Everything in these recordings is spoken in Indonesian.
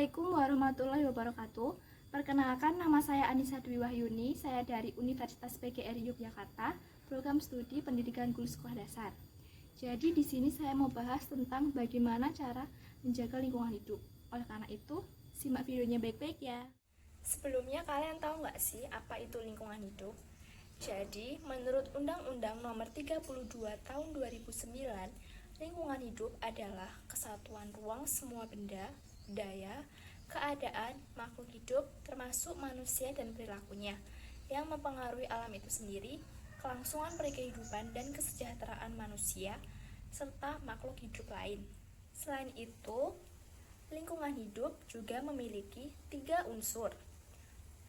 Assalamualaikum warahmatullahi wabarakatuh. Perkenalkan, nama saya Anissa Dwi Wahyuni. Saya dari Universitas PGRI Yogyakarta, program studi pendidikan guru sekolah dasar. Jadi di sini saya mau bahas tentang bagaimana cara menjaga lingkungan hidup. Oleh karena itu, simak videonya baik-baik ya. Sebelumnya kalian tahu nggak sih apa itu lingkungan hidup? Jadi, menurut Undang-Undang Nomor 32 Tahun 2009, lingkungan hidup adalah kesatuan ruang semua benda, daya, keadaan, makhluk hidup, termasuk manusia dan perilakunya, yang mempengaruhi alam itu sendiri, kelangsungan kehidupan dan kesejahteraan manusia, serta makhluk hidup lain. Selain itu, lingkungan hidup juga memiliki 3 unsur.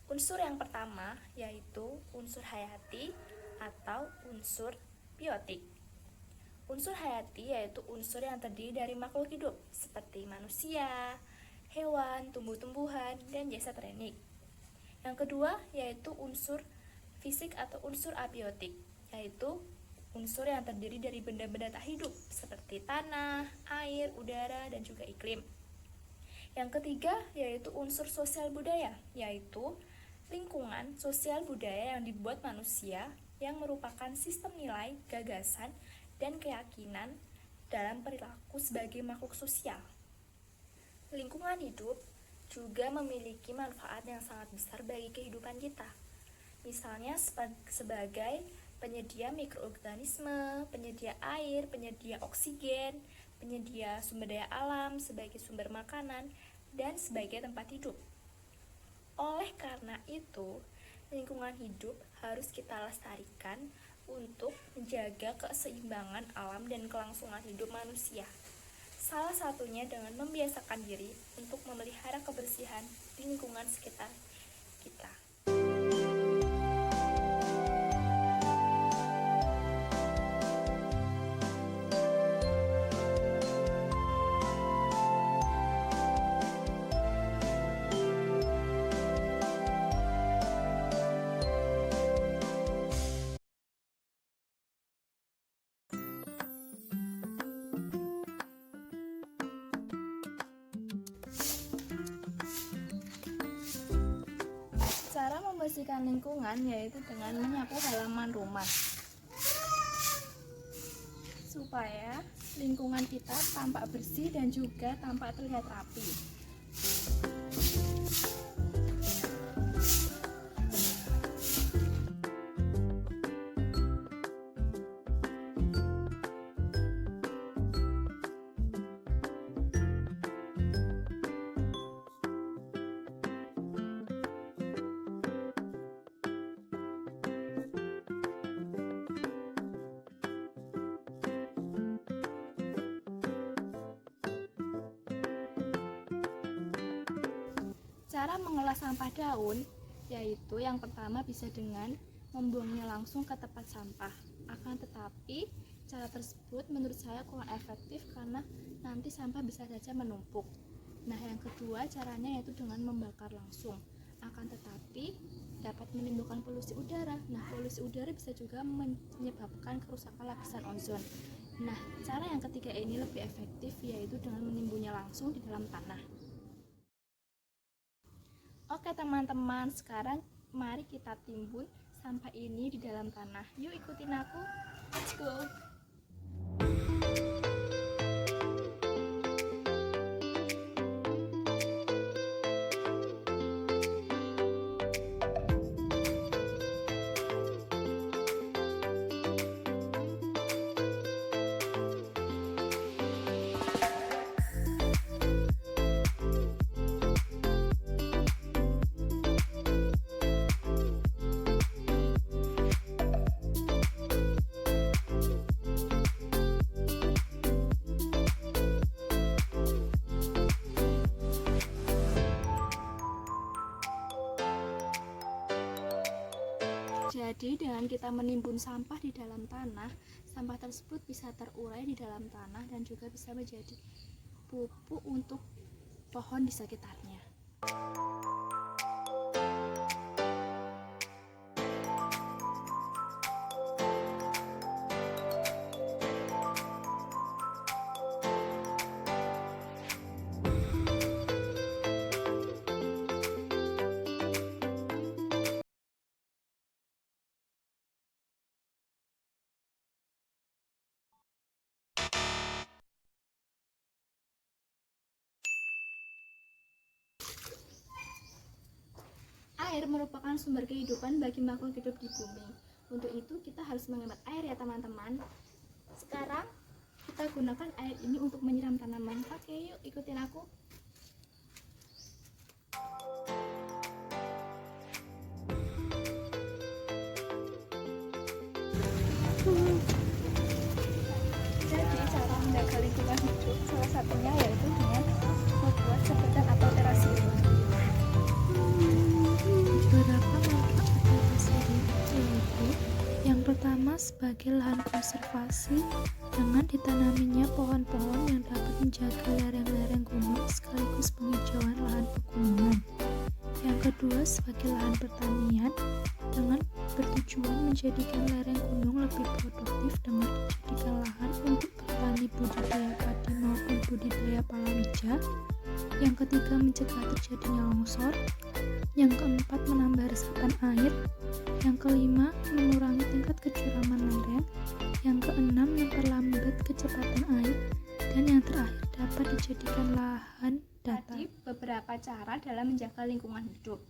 Unsur yang pertama yaitu unsur hayati atau unsur biotik. Unsur hayati yaitu unsur yang terdiri dari makhluk hidup seperti manusia, hewan, tumbuh-tumbuhan, dan jasad renik. Yang kedua yaitu unsur fisik atau unsur abiotik, yaitu unsur yang terdiri dari benda-benda tak hidup seperti tanah, air, udara, dan juga iklim. Yang ketiga yaitu unsur sosial budaya, yaitu lingkungan sosial budaya yang dibuat manusia yang merupakan sistem nilai, gagasan, dan keyakinan dalam perilaku sebagai makhluk sosial. Lingkungan hidup juga memiliki manfaat yang sangat besar bagi kehidupan kita. Misalnya sebagai penyedia mikroorganisme, penyedia air, penyedia oksigen, penyedia sumber daya alam sebagai sumber makanan, dan sebagai tempat hidup. Oleh karena itu, lingkungan hidup harus kita lestarikan untuk menjaga keseimbangan alam dan kelangsungan hidup manusia. Salah satunya dengan membiasakan diri untuk memelihara kebersihan di lingkungan sekitar kita. Cara membersihkan lingkungan yaitu dengan menyapu halaman rumah, supaya lingkungan kita tampak bersih dan juga tampak terlihat rapi. Cara mengolah sampah daun yaitu yang pertama bisa dengan membuangnya langsung ke tempat sampah. Akan tetapi cara tersebut menurut saya kurang efektif karena nanti sampah bisa saja menumpuk. Nah, yang kedua caranya yaitu dengan membakar langsung. Akan tetapi dapat menimbulkan polusi udara. Nah, polusi udara bisa juga menyebabkan kerusakan lapisan ozon. Nah, cara yang ketiga ini lebih efektif yaitu dengan menimbunnya langsung di dalam tanah. Oke teman-teman, sekarang mari kita timbun sampah ini di dalam tanah. Yuk ikutin aku, let's go! Jadi dengan kita menimbun sampah di dalam tanah, sampah tersebut bisa terurai di dalam tanah dan juga bisa menjadi pupuk untuk pohon di sekitarnya. Air merupakan sumber kehidupan bagi makhluk hidup di bumi. Untuk itu kita harus menghemat air ya teman-teman. Sekarang kita gunakan air ini untuk menyiram tanaman. Oke, yuk ikutin aku. Jadi cara menjaga lingkungan hidup salah satunya yaitu dengan membuat sedotan atau terasi. Beberapa manfaat terasi yaitu yang pertama sebagai lahan konservasi dengan ditanaminya pohon-pohon yang dapat menjaga lereng-lereng gunung sekaligus penghijauan lahan pegunungan. Yang kedua sebagai lahan pertanian dengan bertujuan menjadikan lereng gunung lebih produktif dengan dijadikan lahan untuk bertani budidaya padi maupun budidaya palawija. Yang ketiga mencegah terjadinya longsor. Yang keempat menambah resapan air. Yang kelima mengurangi tingkat kecuraman lereng. Yang keenam memperlambat kecepatan air. Dan yang terakhir dapat dijadikan lahan datar. Tadi beberapa cara dalam menjaga lingkungan hidup.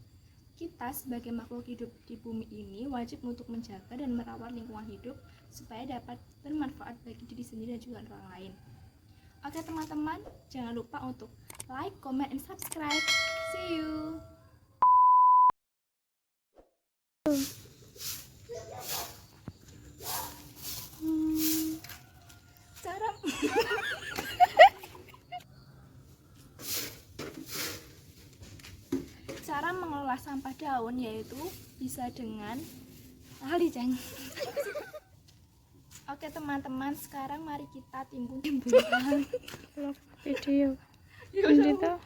Kita sebagai makhluk hidup di bumi ini wajib untuk menjaga dan merawat lingkungan hidup supaya dapat bermanfaat bagi diri sendiri dan juga orang lain. Oke teman-teman, jangan lupa untuk like, comment, and subscribe. See you. Cara Cara mengelola sampah daun yaitu bisa dengan Ceng. Oke teman-teman, sekarang mari kita timbun-timbunkan Video. Yuk, Lanjut.